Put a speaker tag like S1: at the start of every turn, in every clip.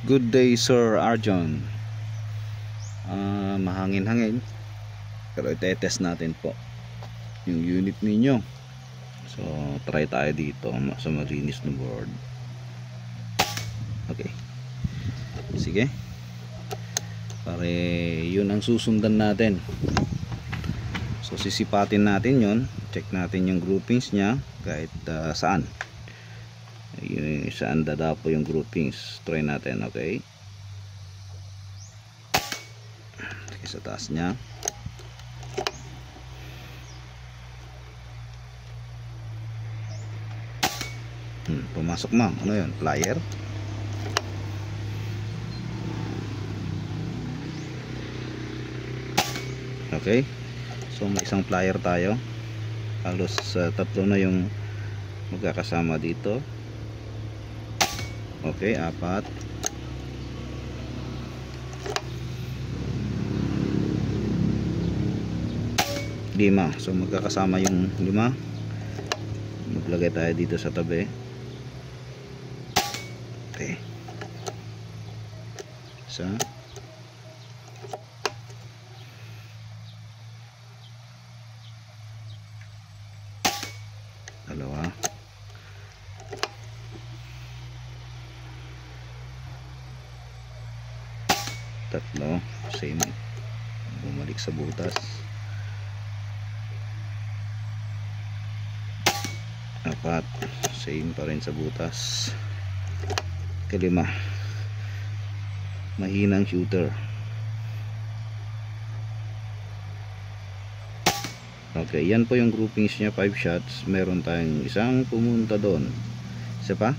S1: Good day, Sir Arjon. Mahangin-hangin, pero itetest natin po yung unit ninyo. So try tayo dito sa malinis na board. Okay, sige, pare, yun ang susundan natin. So sisipatin natin yun, check natin yung groupings nya kahit saan dadapo yung groupings. Try natin. Okay, sa taas nya. Pumasok, ma'am. Ano yun? Plier? Okay, so may isang plier tayo. Halos tatlo na yung magkakasama dito. Okay, 4. Lima. So magkakasama yung 5. Maglagay tayo dito sa tabi. Okay, isa, dalawa, tatlo, same, bumalik sa butas, 4, same pa rin sa butas, 5, mahinang shooter. Okay, yan po yung groupings nya, 5 shots. Meron tayong isang pumunta doon. Isa pa.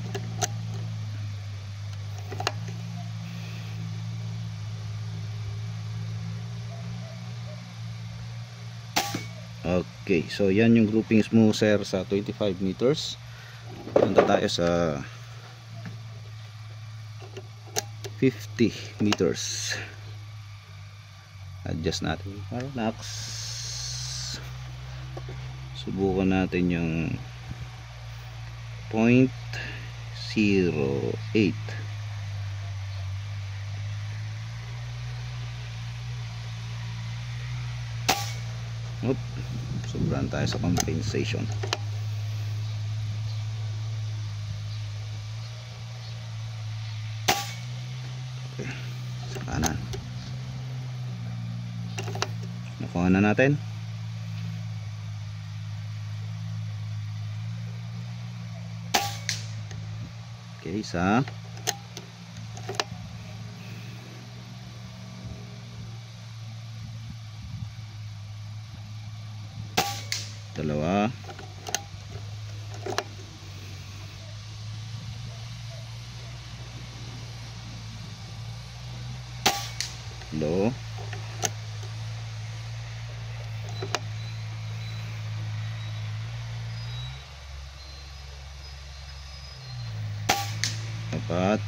S1: Okay, so yan yung groupings mo, sir, sa 25 meters. Punta tayo sa 50 meters. Adjust natin. Relax. Subukan natin yung 0.08. Oop, sobrang tayo sa compensation. Okay, sa kanan. Nakuha na natin. Okay, isa, dalawa, tatlo, apat,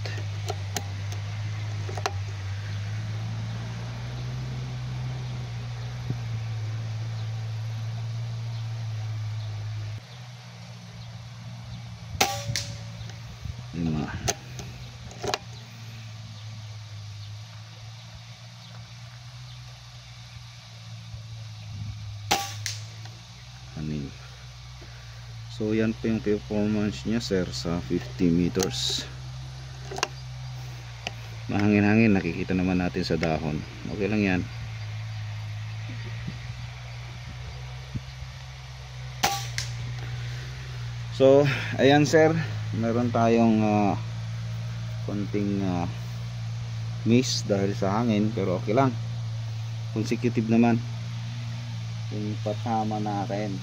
S1: lima, anim. So yan po yung performance nya, sir, sa 50 meters. Mahangin-hangin, nakikita naman natin sa dahon. Okay lang yan. So ayan, sir, meron tayong konting miss dahil sa hangin, pero okay lang, consecutive naman yung patama natin.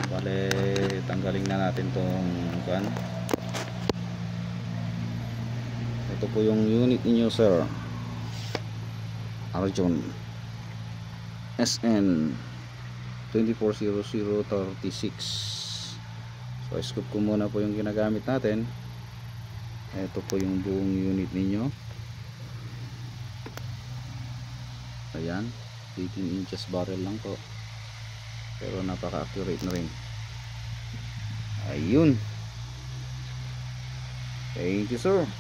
S1: Bale, tanggalin na natin tong kan. Ito po yung unit ninyo, sir Arjon SN 240036. So scoop ko muna po yung ginagamit natin. Ito po yung buong unit ninyo. Ayan, 18 inches barrel lang po, pero napaka accurate na rin. Ayun. Thank you sir.